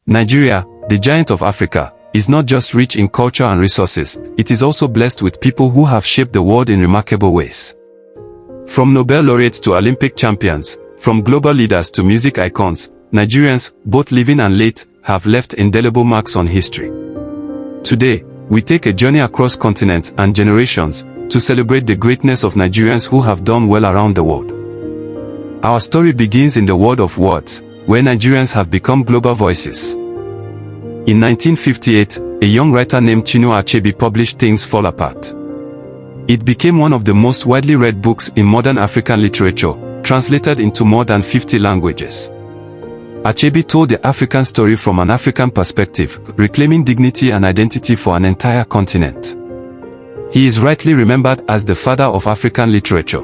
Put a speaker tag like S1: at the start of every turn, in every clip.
S1: Nigeria, the giant of Africa, is not just rich in culture and resources, it is also blessed with people who have shaped the world in remarkable ways. From Nobel laureates to Olympic champions, from global leaders to music icons, Nigerians, both living and late, have left indelible marks on history. Today, we take a journey across continents and generations to celebrate the greatness of Nigerians who have done well around the world. Our story begins in the world of words, where Nigerians have become global voices. In 1958, a young writer named Chinua Achebe published Things Fall Apart. It became one of the most widely read books in modern African literature, translated into more than 50 languages. Achebe told the African story from an African perspective, reclaiming dignity and identity for an entire continent. He is rightly remembered as the father of African literature.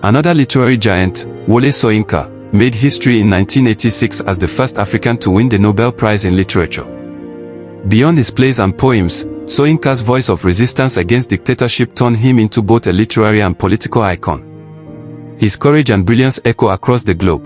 S1: Another literary giant, Wole Soyinka, made history in 1986 as the first African to win the Nobel Prize in Literature. Beyond his plays and poems, Soyinka's voice of resistance against dictatorship turned him into both a literary and political icon. His courage and brilliance echo across the globe.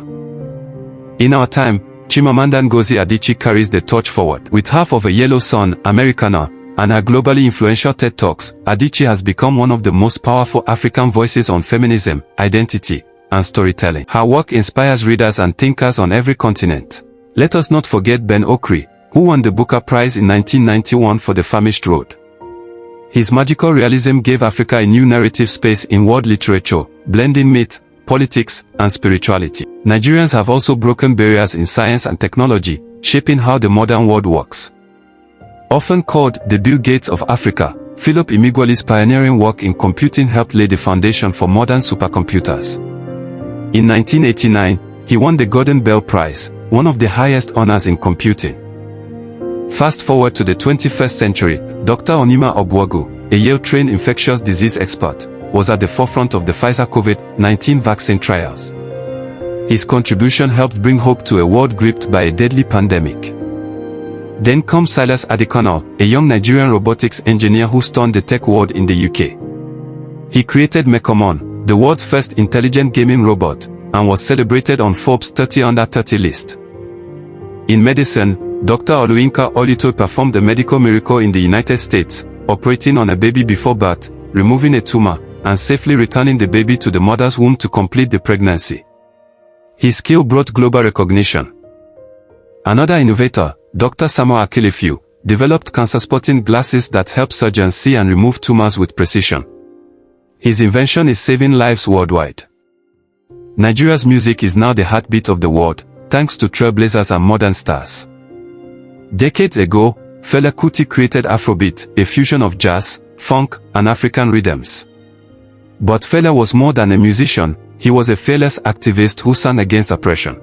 S1: In our time, Chimamanda Ngozi Adichie carries the torch forward. With Half of a Yellow Sun, Americana, and her globally influential TED Talks, Adichie has become one of the most powerful African voices on feminism, identity, and storytelling. Her work inspires readers and thinkers on every continent. Let us not forget Ben Okri, who won the Booker Prize in 1991 for The Famished Road. His magical realism gave Africa a new narrative space in world literature, blending myth, politics, and spirituality. Nigerians have also broken barriers in science and technology, shaping how the modern world works. Often called the Bill Gates of Africa, Philip Emeagwali's pioneering work in computing helped lay the foundation for modern supercomputers. In 1989, he won the Gordon Bell Prize, one of the highest honors in computing. Fast forward to the 21st century, Dr. Onima Obwagu, a Yale-trained infectious disease expert, was at the forefront of the Pfizer COVID-19 vaccine trials. His contribution helped bring hope to a world gripped by a deadly pandemic. Then comes Silas Adekono, a young Nigerian robotics engineer who stunned the tech world in the UK. He created Mecomon, the world's first intelligent gaming robot, and was celebrated on Forbes 30 Under 30 list. In medicine, Dr. Oluyinka Olito performed a medical miracle in the United States, operating on a baby before birth, removing a tumor, and safely returning the baby to the mother's womb to complete the pregnancy. His skill brought global recognition. Another innovator, Dr. Samuel Akelefiu, developed cancer-spotting glasses that help surgeons see and remove tumors with precision. His invention is saving lives worldwide. Nigeria's music is now the heartbeat of the world, thanks to trailblazers and modern stars. Decades ago, Fela Kuti created Afrobeat, a fusion of jazz, funk, and African rhythms. But Fela was more than a musician, he was a fearless activist who sang against oppression.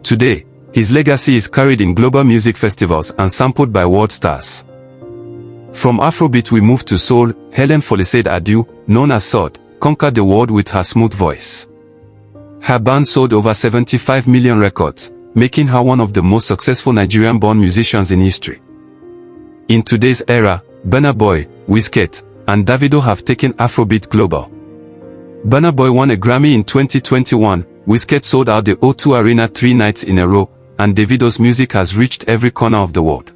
S1: Today, his legacy is carried in global music festivals and sampled by world stars. From Afrobeat we move to soul. Helen Folisade Adu, known as Sod, conquered the world with her smooth voice. Her band sold over 75 million records, making her one of the most successful Nigerian-born musicians in history. In today's era, Burna Boy, Wizkid, and Davido have taken Afrobeat global. Burna Boy won a Grammy in 2021, Wizkid sold out the O2 Arena 3 nights in a row, and Davido's music has reached every corner of the world.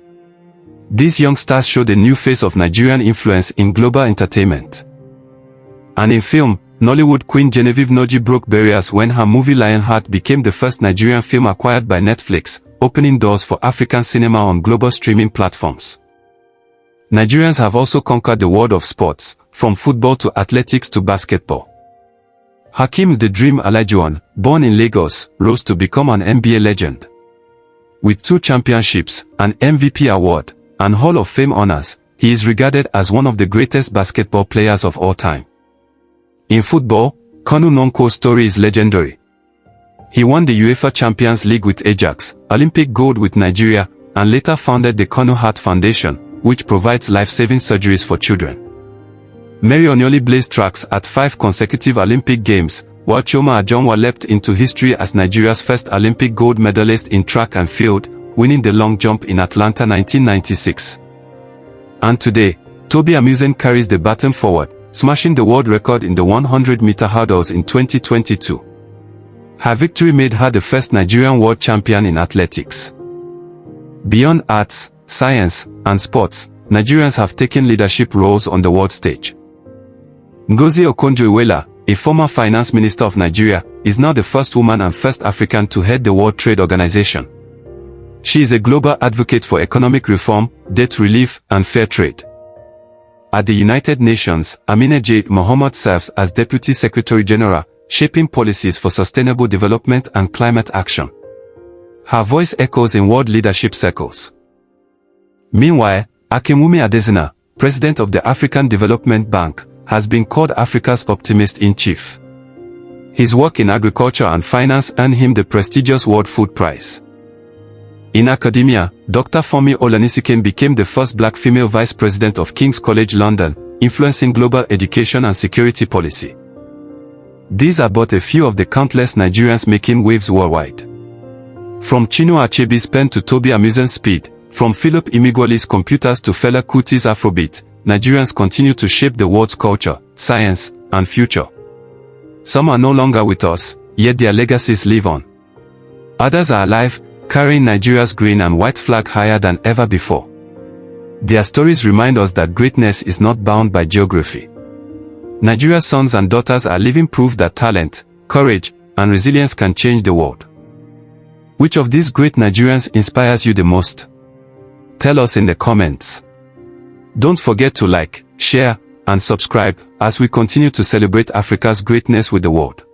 S1: These young stars show the new face of Nigerian influence in global entertainment. And in film, Nollywood queen Genevieve Nnaji broke barriers when her movie Lionheart became the first Nigerian film acquired by Netflix, opening doors for African cinema on global streaming platforms. Nigerians have also conquered the world of sports, from football to athletics to basketball. Hakeem the Dream Olajuwon, born in Lagos, rose to become an NBA legend. With 2 championships, an MVP award, and Hall of Fame honors, he is regarded as one of the greatest basketball players of all time. In football, Kanu Nwankwo's story is legendary. He won the UEFA Champions League with Ajax, Olympic gold with Nigeria, and later founded the Kanu Heart Foundation, which provides life-saving surgeries for children. Mary Onyoli blazed tracks at 5 consecutive Olympic Games, while Chioma Ajunwa leapt into history as Nigeria's first Olympic gold medalist in track and field, winning the long jump in Atlanta 1996. And today, Toby Amusan carries the baton forward, smashing the world record in the 100-meter hurdles in 2022. Her victory made her the first Nigerian world champion in athletics. Beyond arts, science, and sports, Nigerians have taken leadership roles on the world stage. Ngozi Okonjo-Iweala, a former finance minister of Nigeria, is now the first woman and first African to head the World Trade Organization. She is a global advocate for economic reform, debt relief, and fair trade. At the United Nations, Amina J. Mohammed serves as Deputy Secretary General, shaping policies for sustainable development and climate action. Her voice echoes in world leadership circles. Meanwhile, Akinwumi Adesina, President of the African Development Bank, has been called Africa's optimist-in-chief. His work in agriculture and finance earned him the prestigious World Food Prize. In academia, Dr. Funmi Olanisikun became the first black female vice president of King's College London, influencing global education and security policy. These are but a few of the countless Nigerians making waves worldwide. From Chinua Achebe's pen to Tobi Amusan's speed, from Philip Emeagwali's computers to Fela Kuti's Afrobeat, Nigerians continue to shape the world's culture, science, and future. Some are no longer with us, yet their legacies live on. Others are alive, carrying Nigeria's green and white flag higher than ever before. Their stories remind us that greatness is not bound by geography. Nigeria's sons and daughters are living proof that talent, courage, and resilience can change the world. Which of these great Nigerians inspires you the most? Tell us in the comments. Don't forget to like, share, and subscribe as we continue to celebrate Africa's greatness with the world.